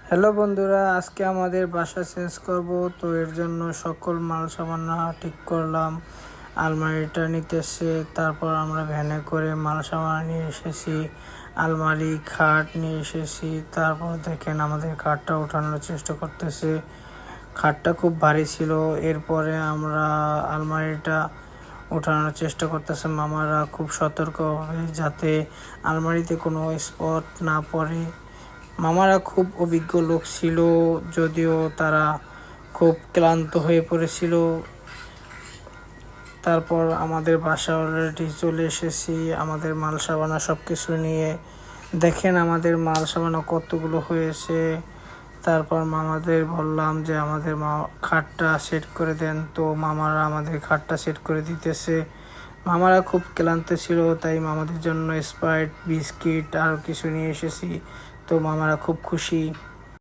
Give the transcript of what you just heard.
Hello বন্ধুরা, আজকে আমাদের বাসা চেঞ্জ করব, তো এর জন্য সকল মাল সামান্য ঠিক করলাম। আলমারিটা নিতেছে, তারপর আমরা ভ্যানে করে মাল সামান নিয়ে এসেছি। আলমারি খাট নিয়ে এসেছি। তারপর দেখেন আমাদের খাটটা ওঠানোর চেষ্টা করতেছে। খাটটা খুব ভারী ছিল। এরপরে আমরা আলমারিটা ওঠানোর চেষ্টা করতেছে মামারা খুব সতর্কভাবে, যাতে আলমারিতে কোনো স্পট না পড়ে। মামারা খুব অভিজ্ঞ লোক ছিল, যদিও তারা খুব ক্লান্ত হয়ে পড়েছিল। তারপর আমাদের বাসা অলরেডি চলে এসেছি আমাদের মাল সাবানা সব কিছু নিয়ে। দেখেন আমাদের মাল সাবানা কতগুলো হয়েছে। তারপর মামাদের বললাম যে আমাদের খাটটা সেট করে দেন, তো মামারা আমাদের খাটটা সেট করে দিতেছে। মামারা খুব ক্লান্ত ছিল, তাই মামাদের জন্য স্প্রাইট, বিস্কিট আরও কিছু নিয়ে এসেছি। তো মামারা খুব খুশি।